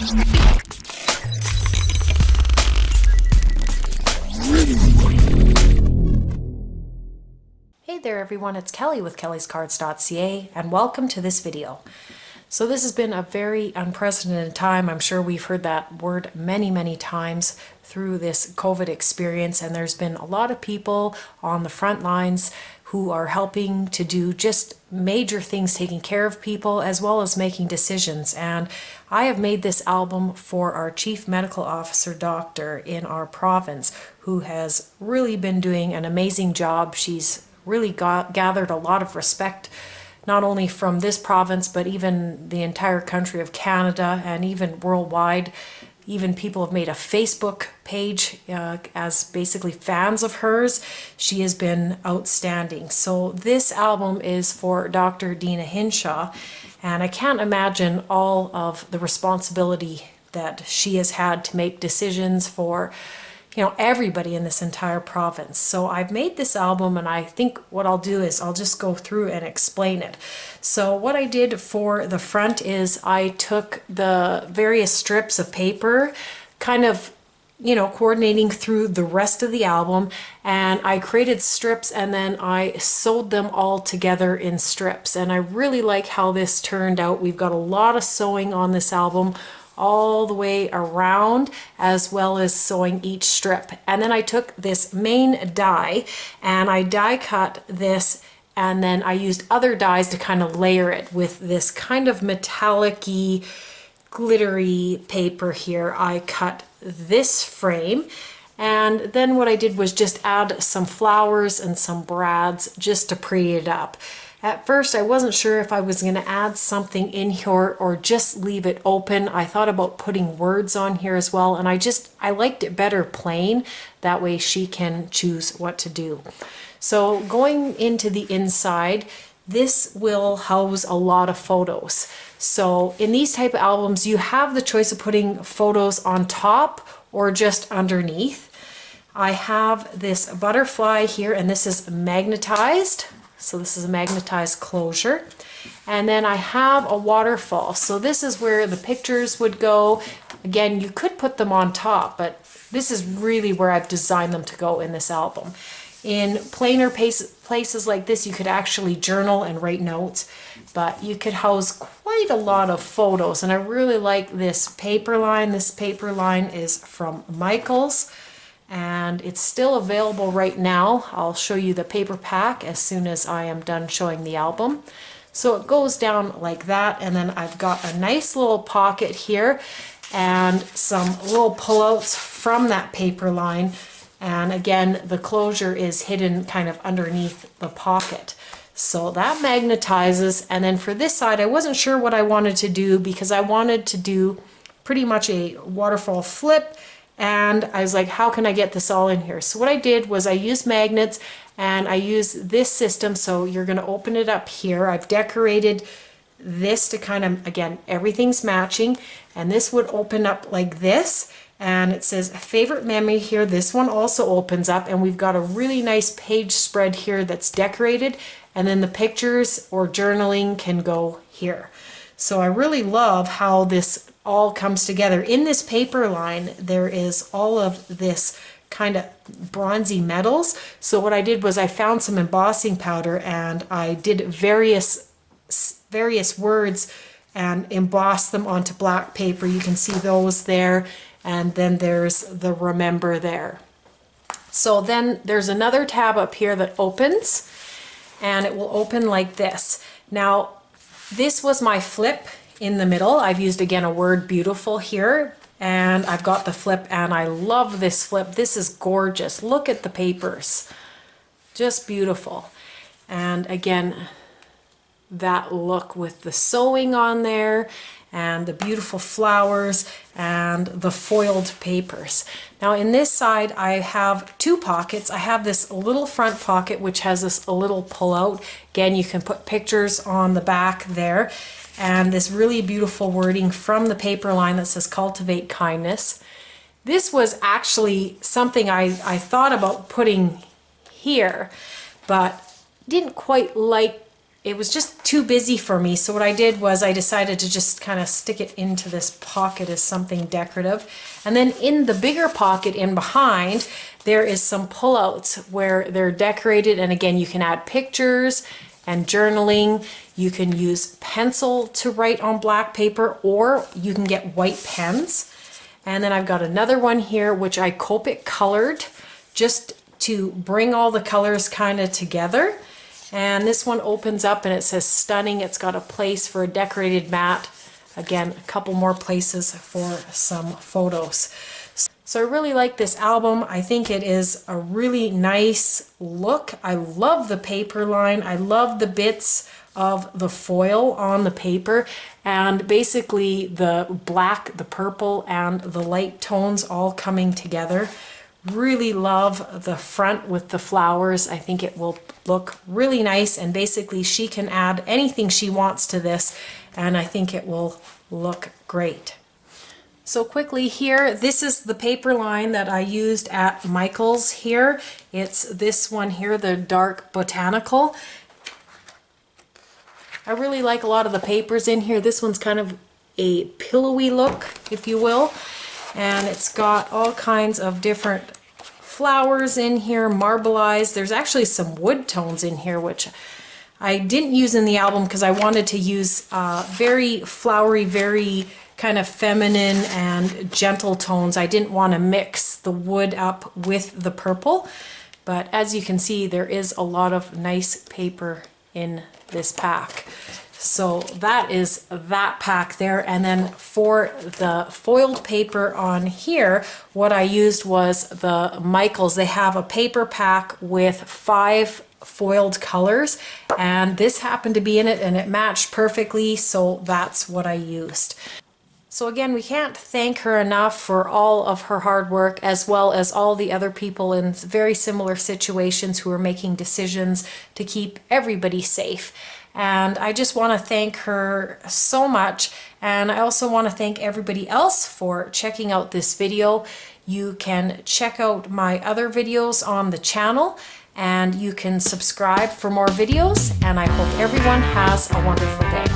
Hey there everyone, it's Kelly with Kellyscards.ca and welcome to this video. So this has been a very unprecedented time. I'm sure we've heard that word many times through this COVID experience, and there's been a lot of people on the front lines who are helping to do just major things, taking care of people as well as making decisions. And I have made this album for our Chief Medical Officer doctor in our province, who has really been doing an amazing job. She's really gathered a lot of respect, not only from this province, but even the entire country of Canada and even worldwide. Even people have made a Facebook page as basically fans of hers. She has been outstanding. So this album is for Dr. Dina Hinshaw, and I can't imagine all of the responsibility that she has had to make decisions for everybody in this entire province. So I've made this album, and I think what I'll do is I'll just go through and explain it. So what I did for the front is I took the various strips of paper, kind of coordinating through the rest of the album, and I created strips and then I sewed them all together in strips. And I really like how this turned out. We've got a lot of sewing on this album all the way around, as well as sewing each strip. And then I took this main die and I die cut this, and then I used other dies to kind of layer it with this kind of metallic-y, glittery paper here. I cut this frame, and then what I did was just add some flowers and some brads just to pretty it up. At first, I wasn't sure if I was going to add something in here or just leave it open. I thought about putting words on here as well, and I liked it better plain. That way she can choose what to do. So going into the inside, this will house a lot of photos. So in these type of albums, you have the choice of putting photos on top or just underneath. I have this butterfly here, and this is magnetized. So this is a magnetized closure. And then I have a waterfall. So this is where the pictures would go. Again, you could put them on top, but this is really where I've designed them to go in this album. In plainer places like this, you could actually journal and write notes, but you could house quite a lot of photos. And I really like this paper line. This paper line is from Michaels, and it's still available right now. I'll show you the paper pack as soon as I am done showing the album. So it goes down like that, and then I've got a nice little pocket here and some little pullouts from that paper line. And again, the closure is hidden kind of underneath the pocket. So that magnetizes. And then for this side, I wasn't sure what I wanted to do because I wanted to do pretty much a waterfall flip. And I was like, how can I get this all in here? So what I did was I used magnets, and I used this system. So you're going to open it up here. I've decorated this to kind of, again, everything's matching. And this would open up like this. And it says favorite memory here. This one also opens up, and we've got a really nice page spread here that's decorated. And then the pictures or journaling can go here. So I really love how this all comes together. In this paper line, there is all of this kind of bronzy metals. So what I did was I found some embossing powder, and I did various words and embossed them onto black paper. You can see those there. And then there's the remember there. So then there's another tab up here that opens, and it will open like this. Now, this was my flip in the middle. I've used, again, a word beautiful here, and I've got the flip, and I love this flip. This is gorgeous. Look at the papers. Just beautiful. And again, that look with the sewing on there and the beautiful flowers and the foiled papers. Now in this side, I have two pockets. I have this little front pocket which has this little pull-out. Again, you can put pictures on the back there, and this really beautiful wording from the paper line that says cultivate kindness. This was actually something I thought about putting here, but didn't quite like it was just too busy for me. So what I did was I decided to just kind of stick it into this pocket as something decorative. And then in the bigger pocket in behind, there is some pullouts where they're decorated. And again, you can add pictures and journaling. You can use pencil to write on black paper, or you can get white pens. And then I've got another one here, which I Copic colored just to bring all the colors kind of together. And this one opens up and it says stunning. It's got a place for a decorated mat. Again, a couple more places for some photos. So I really like this album. I think it is a really nice look. I love the paper line. I love the bits of the foil on the paper, and basically the black, the purple, and the light tones all coming together. Really love the front with the flowers. I think it will look really nice, and basically she can add anything she wants to this, and I think it will look great. So quickly here, this is the paper line that I used at Michael's here. It's this one here, the dark botanical. I really like a lot of the papers in here. This one's kind of a pillowy look, if you will. And it's got all kinds of different flowers in here, marbleized. There's actually some wood tones in here, which I didn't use in the album because I wanted to use very flowery, very kind of feminine and gentle tones. I didn't want to mix the wood up with the purple. But as you can see, there is a lot of nice paper in this pack. So that is that pack there. And then for the foiled paper on here, what I used was the Michaels. They have a paper pack with 5 foiled colors, and this happened to be in it and it matched perfectly, so that's what I used. So again, we can't thank her enough for all of her hard work, as well as all the other people in very similar situations who are making decisions to keep everybody safe. And I just want to thank her so much. And I also want to thank everybody else for checking out this video. You can check out my other videos on the channel, and you can subscribe for more videos. And I hope everyone has a wonderful day.